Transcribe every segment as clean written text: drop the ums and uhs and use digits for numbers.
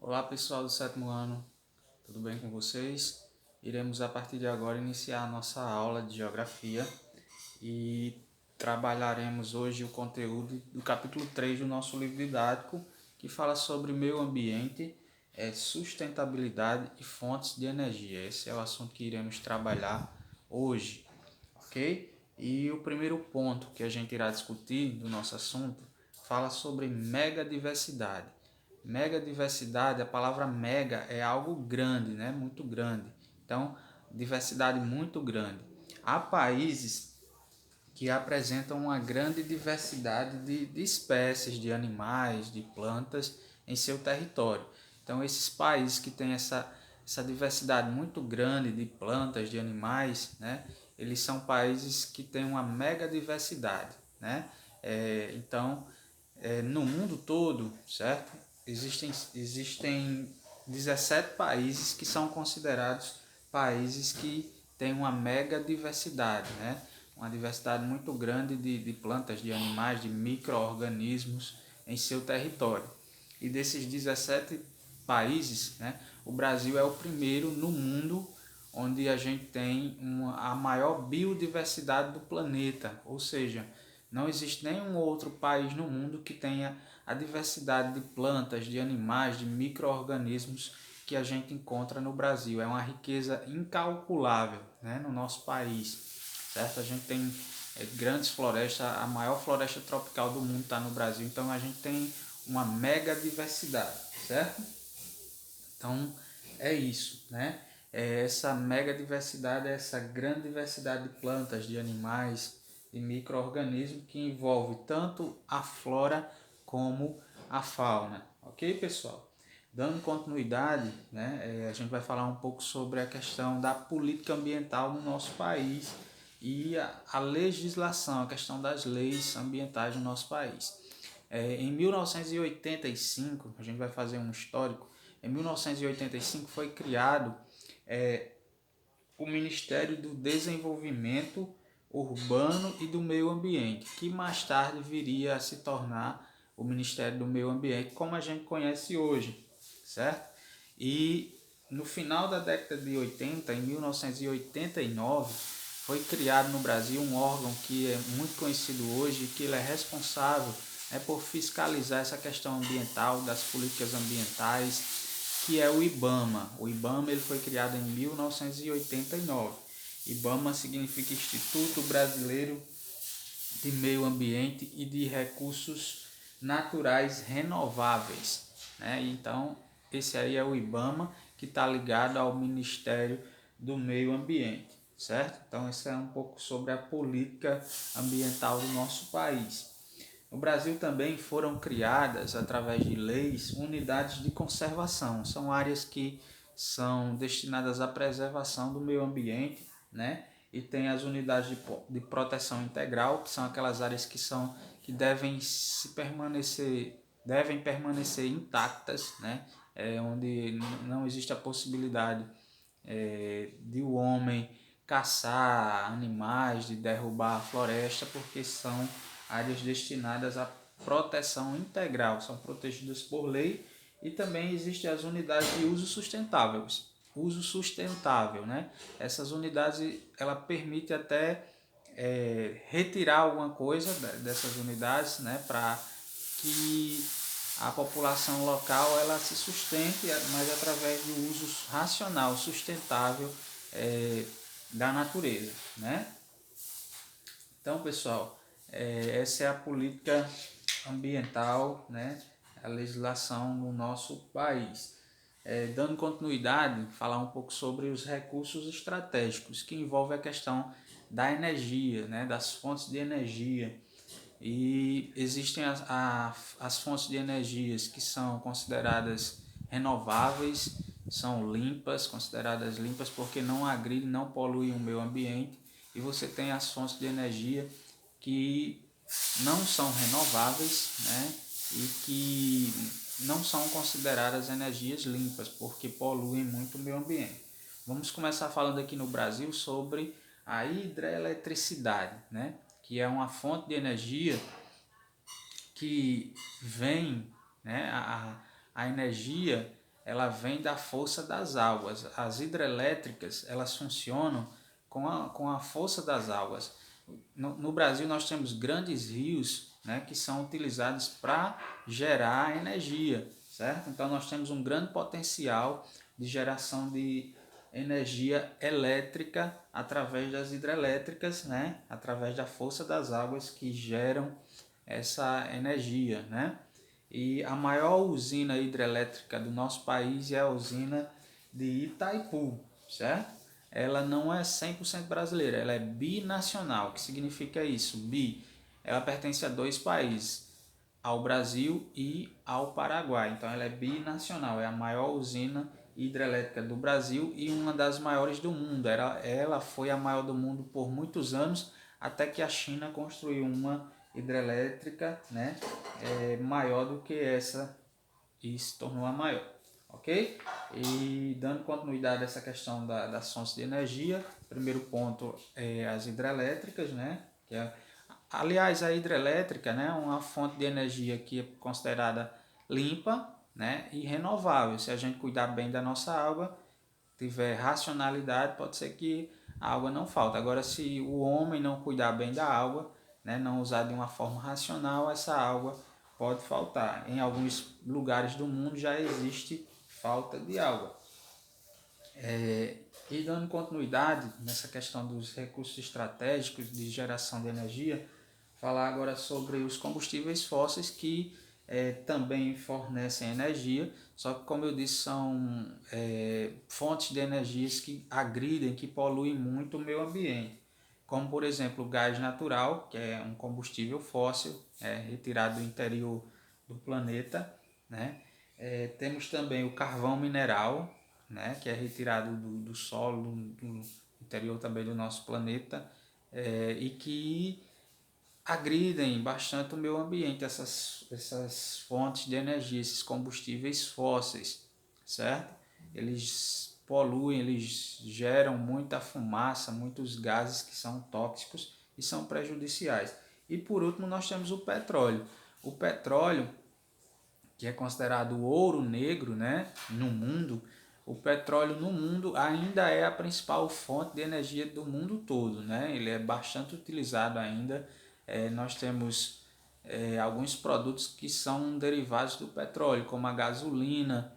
Olá pessoal do sétimo ano, tudo bem com vocês? Iremos a partir de agora iniciar a nossa aula de Geografia e trabalharemos hoje o conteúdo do capítulo 3 do nosso livro didático, que fala sobre meio ambiente, sustentabilidade e fontes de energia. Esse é o assunto que iremos trabalhar hoje, ok? E o primeiro ponto que a gente irá discutir do nosso assunto fala sobre megadiversidade. Megadiversidade, a palavra mega é algo grande, né? Muito grande. Então, diversidade muito grande. Há países que apresentam uma grande diversidade de espécies, de animais, de plantas em seu território. Então, esses países que têm essa diversidade muito grande de plantas, de animais, né? Eles são países que têm uma mega diversidade, né? No mundo todo, certo? Existem 17 países que são considerados países que têm uma mega diversidade, né? Uma diversidade muito grande de plantas, de animais, de micro-organismos em seu território. E desses 17 países, né, o Brasil é o primeiro no mundo onde a gente tem a maior biodiversidade do planeta, ou seja, não existe nenhum outro país no mundo que tenha a diversidade de plantas, de animais, de micro-organismos que a gente encontra no Brasil. É uma riqueza incalculável, né, no nosso país, certo? A gente tem grandes florestas, a maior floresta tropical do mundo está no Brasil, então a gente tem uma mega diversidade, certo? Então é isso, né? Essa mega diversidade, essa grande diversidade de plantas, de animais, de micro-organismos que envolve tanto a flora como a fauna. Ok, pessoal? Dando continuidade, né, a gente vai falar um pouco sobre a questão da política ambiental no nosso país e a legislação, a questão das leis ambientais no nosso país. Em 1985, a gente vai fazer um histórico, em 1985 foi criado o Ministério do Desenvolvimento Urbano e do Meio Ambiente, que mais tarde viria a se tornar o Ministério do Meio Ambiente, como a gente conhece hoje, certo? E no final da década de 80, em 1989, foi criado no Brasil um órgão que é muito conhecido hoje, que ele é responsável por fiscalizar essa questão ambiental, das políticas ambientais, que é o IBAMA. O IBAMA ele foi criado em 1989. IBAMA significa Instituto Brasileiro de Meio Ambiente e de Recursos Naturais Renováveis, né? Então, esse aí é o IBAMA, que está ligado ao Ministério do Meio Ambiente, certo? Então, isso é um pouco sobre a política ambiental do nosso país. No Brasil também foram criadas, através de leis, unidades de conservação. São áreas que são destinadas à preservação do meio ambiente, né? E tem as unidades de proteção integral, que são aquelas áreas que devem permanecer intactas, né? Onde não existe a possibilidade de o homem caçar animais, de derrubar a floresta, porque são áreas destinadas à proteção integral, são protegidas por lei. E também existem as unidades de uso sustentável, né? Essas unidades ela permite até retirar alguma coisa dessas unidades, né, para que a população local ela se sustente, mas através do uso racional, sustentável da natureza, né? Então, pessoal, essa é a política ambiental, né? A legislação no nosso país. Dando continuidade, falar um pouco sobre os recursos estratégicos, que envolve a questão da energia, né? Das fontes de energia. E existem as fontes de energias que são consideradas renováveis, são limpas, consideradas limpas porque não agridem, não poluem o meio ambiente. E você tem as fontes de energia que não são renováveis, né? E que não são consideradas energias limpas porque poluem muito o meio ambiente. Vamos começar falando aqui no Brasil sobre a hidroeletricidade, né? Que é uma fonte de energia que vem, né? A energia ela vem da força das águas. As hidrelétricas, elas funcionam com a força das águas. No Brasil nós temos grandes rios, né, que são utilizados para gerar energia, certo? Então nós temos um grande potencial de geração de energia elétrica através das hidrelétricas, né, através da força das águas que geram essa energia, né? E a maior usina hidrelétrica do nosso país é a usina de Itaipu, certo? Ela não é 100% brasileira, ela é binacional. O que significa isso? Bi, ela pertence a dois países, ao Brasil e ao Paraguai. Então ela é binacional, é a maior usina hidrelétrica do Brasil e uma das maiores do mundo. Ela foi a maior do mundo por muitos anos, até que a China construiu uma hidrelétrica, né, maior do que essa e se tornou a maior, ok? E dando continuidade a essa questão das fontes de energia, primeiro ponto é as hidrelétricas, né, aliás, a hidrelétrica, né, é uma fonte de energia que é considerada limpa, né, e renovável. Se a gente cuidar bem da nossa água, tiver racionalidade, pode ser que a água não falte. Agora, se o homem não cuidar bem da água, né, não usar de uma forma racional, essa água pode faltar. Em alguns lugares do mundo já existe falta de água. E dando continuidade nessa questão dos recursos estratégicos de geração de energia, falar agora sobre os combustíveis fósseis que também fornecem energia, só que, como eu disse, são fontes de energias que agridem, que poluem muito o meio ambiente, como por exemplo o gás natural, que é um combustível fóssil retirado do interior do planeta, né? Temos também o carvão mineral, né, que é retirado do solo, do interior também do nosso planeta, e que agridem bastante o meio ambiente, essas fontes de energia, esses combustíveis fósseis, certo? Eles poluem, eles geram muita fumaça, muitos gases que são tóxicos e são prejudiciais. E por último nós temos o petróleo. O petróleo, que é considerado o ouro negro, né, no mundo, o petróleo no mundo ainda é a principal fonte de energia do mundo todo, né? Ele é bastante utilizado ainda. Nós temos alguns produtos que são derivados do petróleo, como a gasolina.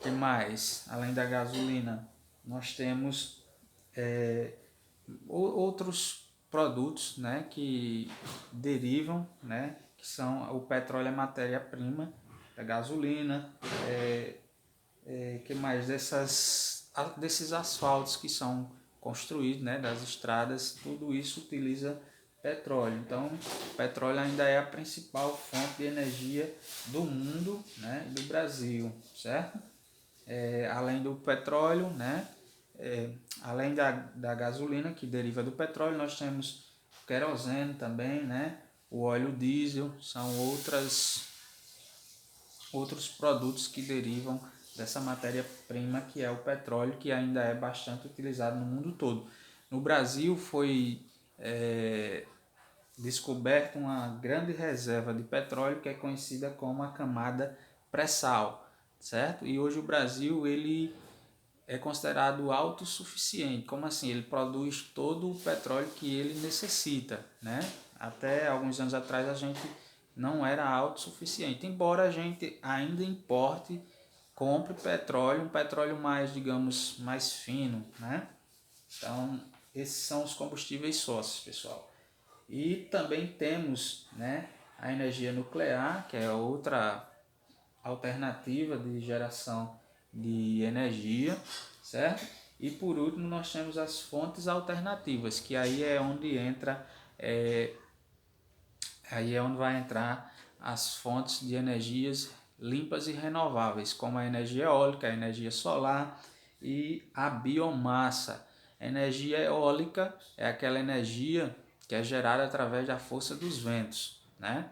Que mais? Além da gasolina, nós temos outros produtos, né, que derivam, né, que são o petróleo é matéria-prima da gasolina, que mais desses asfaltos que são construídos, né, das estradas, tudo isso utiliza petróleo. Então, o petróleo ainda é a principal fonte de energia do mundo, né, e do Brasil, certo? Além do petróleo, né, além da gasolina que deriva do petróleo, nós temos o querosene também, né, o óleo diesel, são outros produtos que derivam dessa matéria-prima que é o petróleo, que ainda é bastante utilizado no mundo todo. No Brasil foi descoberta uma grande reserva de petróleo que é conhecida como a camada pré-sal, certo? E hoje o Brasil ele é considerado autossuficiente. Como assim? Ele produz todo o petróleo que ele necessita, né? Até alguns anos atrás a gente não era autossuficiente, embora a gente ainda importe, compre petróleo, um petróleo mais, digamos, mais fino, né? Então, esses são os combustíveis fósseis, pessoal. E também temos, né, a energia nuclear, que é outra alternativa de geração de energia, certo? E por último nós temos as fontes alternativas, que aí é onde entra, aí é onde vai entrar as fontes de energias limpas e renováveis, como a energia eólica, a energia solar e a biomassa. A energia eólica é aquela energia que é gerada através da força dos ventos, né?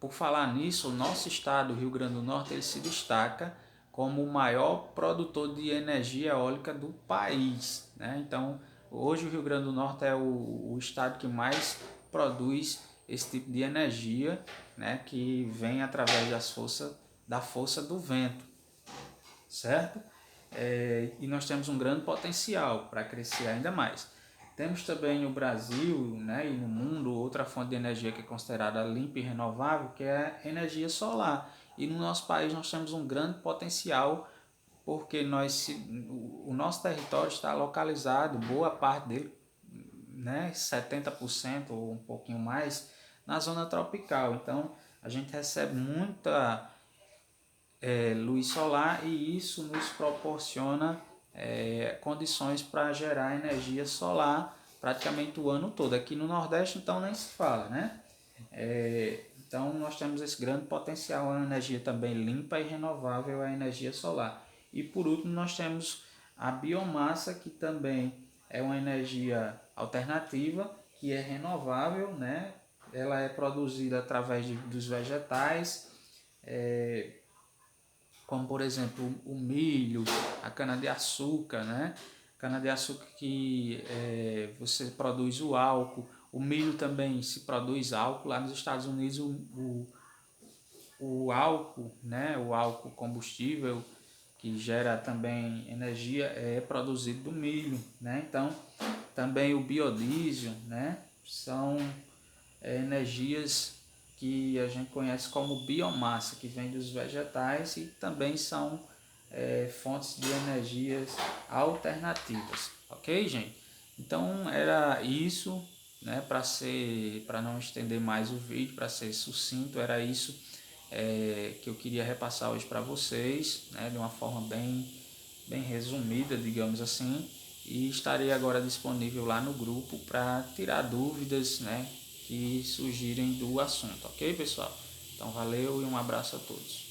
Por falar nisso, o nosso estado, o Rio Grande do Norte, ele se destaca como o maior produtor de energia eólica do país, né? Então, hoje o Rio Grande do Norte é o estado que mais produz esse tipo de energia, né? Que vem através das forças da força do vento, certo? E nós temos um grande potencial para crescer ainda mais. Temos também no Brasil, né, e no mundo outra fonte de energia que é considerada limpa e renovável, que é a energia solar. E no nosso país nós temos um grande potencial porque o nosso território está localizado, boa parte dele, né, 70% ou um pouquinho mais, na zona tropical. Então a gente recebe muita luz solar e isso nos proporciona condições para gerar energia solar praticamente o ano todo. Aqui no Nordeste então nem se fala, né? Então nós temos esse grande potencial, a energia também limpa e renovável, a energia solar. E por último nós temos a biomassa, que também é uma energia alternativa, que é renovável, né? Ela é produzida através dos vegetais, como por exemplo o milho, a cana-de-açúcar, né? Cana-de-açúcar que você produz o álcool, o milho também se produz álcool. Lá nos Estados Unidos o álcool, né? O álcool combustível que gera também energia é produzido do milho, né? Então também o biodiesel, né? São energias que a gente conhece como biomassa, que vem dos vegetais e também são fontes de energias alternativas, ok, gente? Então era isso, né? Para não estender mais o vídeo, para ser sucinto, era isso que eu queria repassar hoje para vocês, né? De uma forma bem resumida, digamos assim, e estarei agora disponível lá no grupo para tirar dúvidas, né, que surgirem do assunto, ok, pessoal? Então valeu e um abraço a todos.